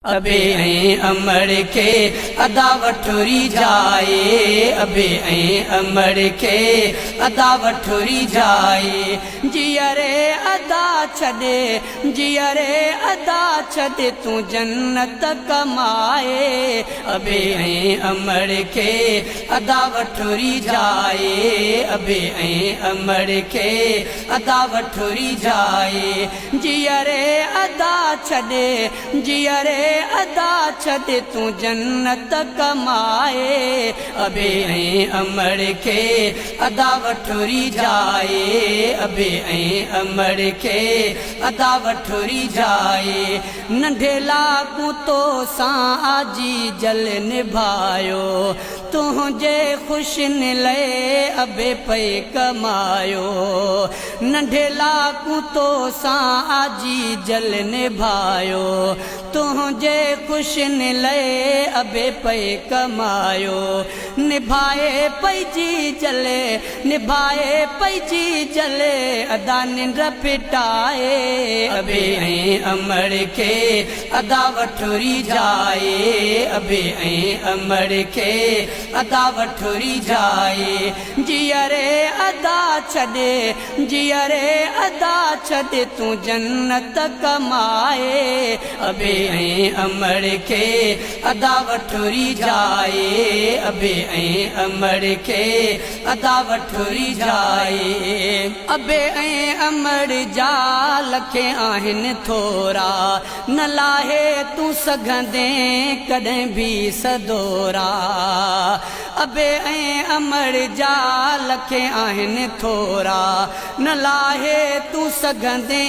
अबे ऐं अमर के अदा वठोरी जाए, अबे ऐं अमर के अदा वठोरी जाए। जियरे अदा छॾे, जियरे अदा छॾे तू जन्नत कमाए। अबे ऐं अमर के अदा वठोरी जाए, अबे ऐं अमर के अदा वठोरी जाए। जियरे अदा छॾे, जियरे अदा छॾे तू जन्नत कमाए। अबे ऐं अमर के अदा वठोरी जाए, अबे ऐं अमर के अदा वठोरी जाए। नंढे लाकू तो सां आजी जल निभायो, तुझे खुशन ले अबे पे कमायो। नंढे लाकू तो सां आजी जल निभायो, तुझे खुशन ले अबे पे कमायो। निभाए पैजी जले, निभाए पैजी जले अदा निंड फिटाए। अबे ऐं अमर के अदा वठोरी जाए, अबे ऐं अमर के अदा वठोरी जाए। जियरे अदा छॾे, जियरे अदा छॾे तू जन्नत कमाए। अबे ऐं अमर के अदा वठोरी जाए, अबे ऐं अमर के अदा वठोरी जाए। अबे ऐं अमर जा लखे आहिनि थोरा, न लाहे तू सघंदे कॾहिं भी सदोरा। अबे ऐं अमर जा लखे आहिनि थोरा, न लाहे तू सघंदे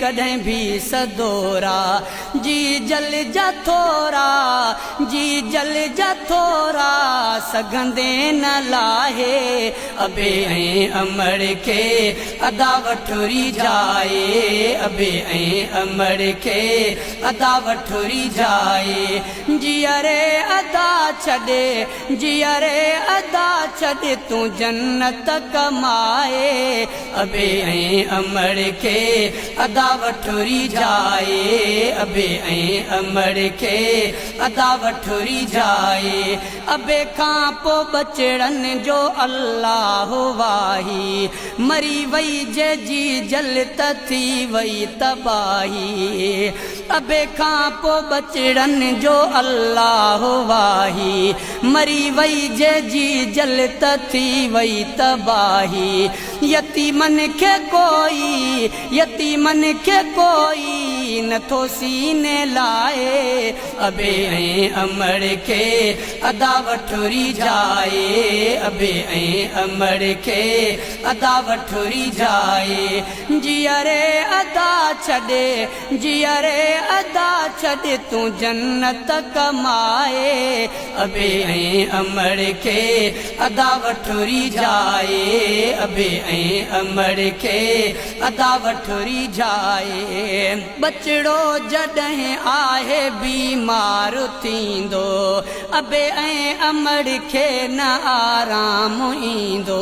कॾहिं भी सदोरा। जी जल जा थोरा, जी जल जा थोरा सघंदे न लाहे। अबे ऐं अमर के अदा वठोरी जाए, अबे ऐं अमर के अदा वठोरी जाए। जियरे अदा छॾे, जियरे अदा छॾे तू जन्नत कमाए। अबे ऐं अमर के अदा वठोरी जाए, अबे ऐं अमर के अदा वठोरी जाए। अबे खां पोइ बचड़नि जो अल्लाह वाही, मरी वई जंहिंजी जल त थी वई तबाही। अबे खां पोइ बचड़नि जो अल्लाह वाही, मरी वई जंहिंजी जल त थी वई तबाही। यतीमन खे कोई, यतीमन खे कोई नथो सीने लाए। अबे ऐं अमर के अदा वठोरी जाए, अबे ऐं अमर के अदा वठोरी जाए। जियरे अदा छॾे, जियरे अदा छॾे तू जन्नत कमाए। अबे ऐं अमर के अदा वठोरी जाए, अबे ऐं अमर के अदा वठोरी जाए। बचड़ो जॾहिं आहे बीमार थींदो, अबे ऐं अमर खे न आराम ईंदो।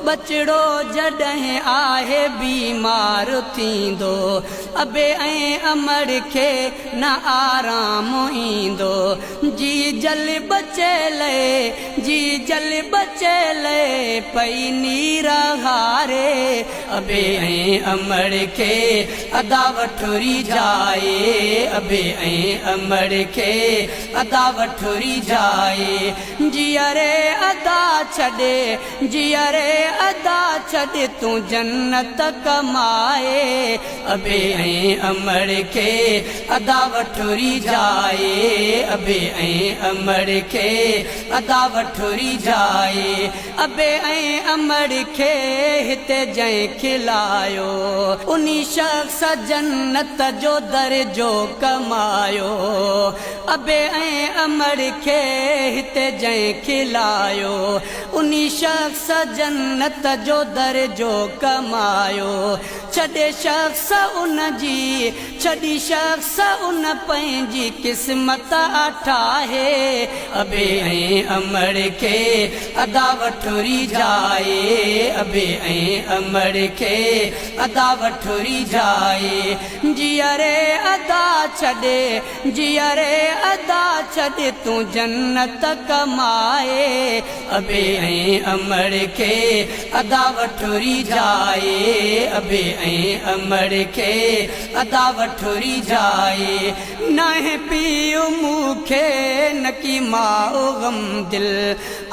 बचड़ो जॾहिं आहे बीमार थींदो, अबे ऐं अमर खे न आराम ईंदो। जी जल बचेले, जी जल बचेले पई नीर हारे। अबे ऐं अमर के अदा वठोरी जाए, अबे ऐं अमर के अदा वठोरी जाए। जियरे अदा छॾे, जियरे अदा छॾे तू जन्नत कमाए। अबे ऐं अमर के अदा वठोरी जाए, अबे ऐं अमर के अदा वठोरी जाए। अबे ऐं अमर खे हिते जंहिं खिलायो, उन्ही शख्स जन्नत जो दर्जो कमायो। अबे ऐं अमर खे हिते जंहिं खिलायो, उन्ही शख्स जन्नत जन्नत जो दर्जो कमायो छॾे शख्स उन जी छॾी शख्स उन पंहिंजी क़िस्मत ठाहे अबे ऐं अमड़ खे अदा वठुरी जाए अबे ऐं अमड़ खे अदा वठुरी जाए जियरे अदा छॾे जियरे अदा छॾे तूं जन्नत कमाए अबे ऐं अमड़ खे अदा वठुरी जाए अबे ऐं अमड़ खे अदा वठुरी जाए नाहे पीउ मूंखे न की माओ गम दिल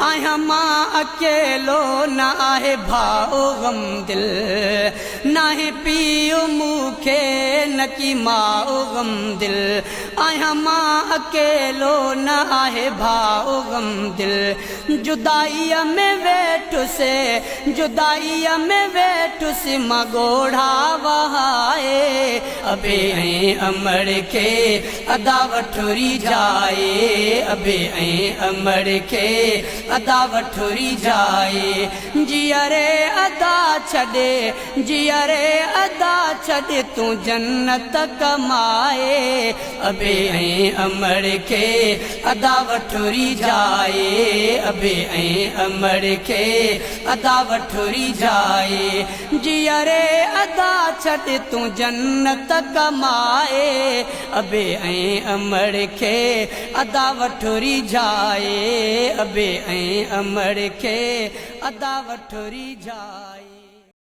आहियां मां अकेलो न आहे भाओ गम दिल नाहे पीउ मूंखे न की माओ गम दिल आहियां मां अकेलो न आहे भाओ गम दिल जुदाईअ में वेठुसे जुदाईअ में वेठुसे मां ॻोढ़ा वहाए अबे ऐं अमड़ खे अदा वठुरी जाए अबे ऐं अमड़ खे अदा वठुरी जाए जियरे अदा छॾे जियरे अदा छॾे तूं जन्नत कमाए अबे ऐं अमड़ खे अदा वठुरी जाए अबे ऐं अमड़ खे अदा वठुरी जाए जियरे अदा छॾे तूं जन्नत कमाए अबे ऐं अमड़ खे अदा वठुरी जाए अबे ऐं अमड़ खे अदा वठुरी जाए।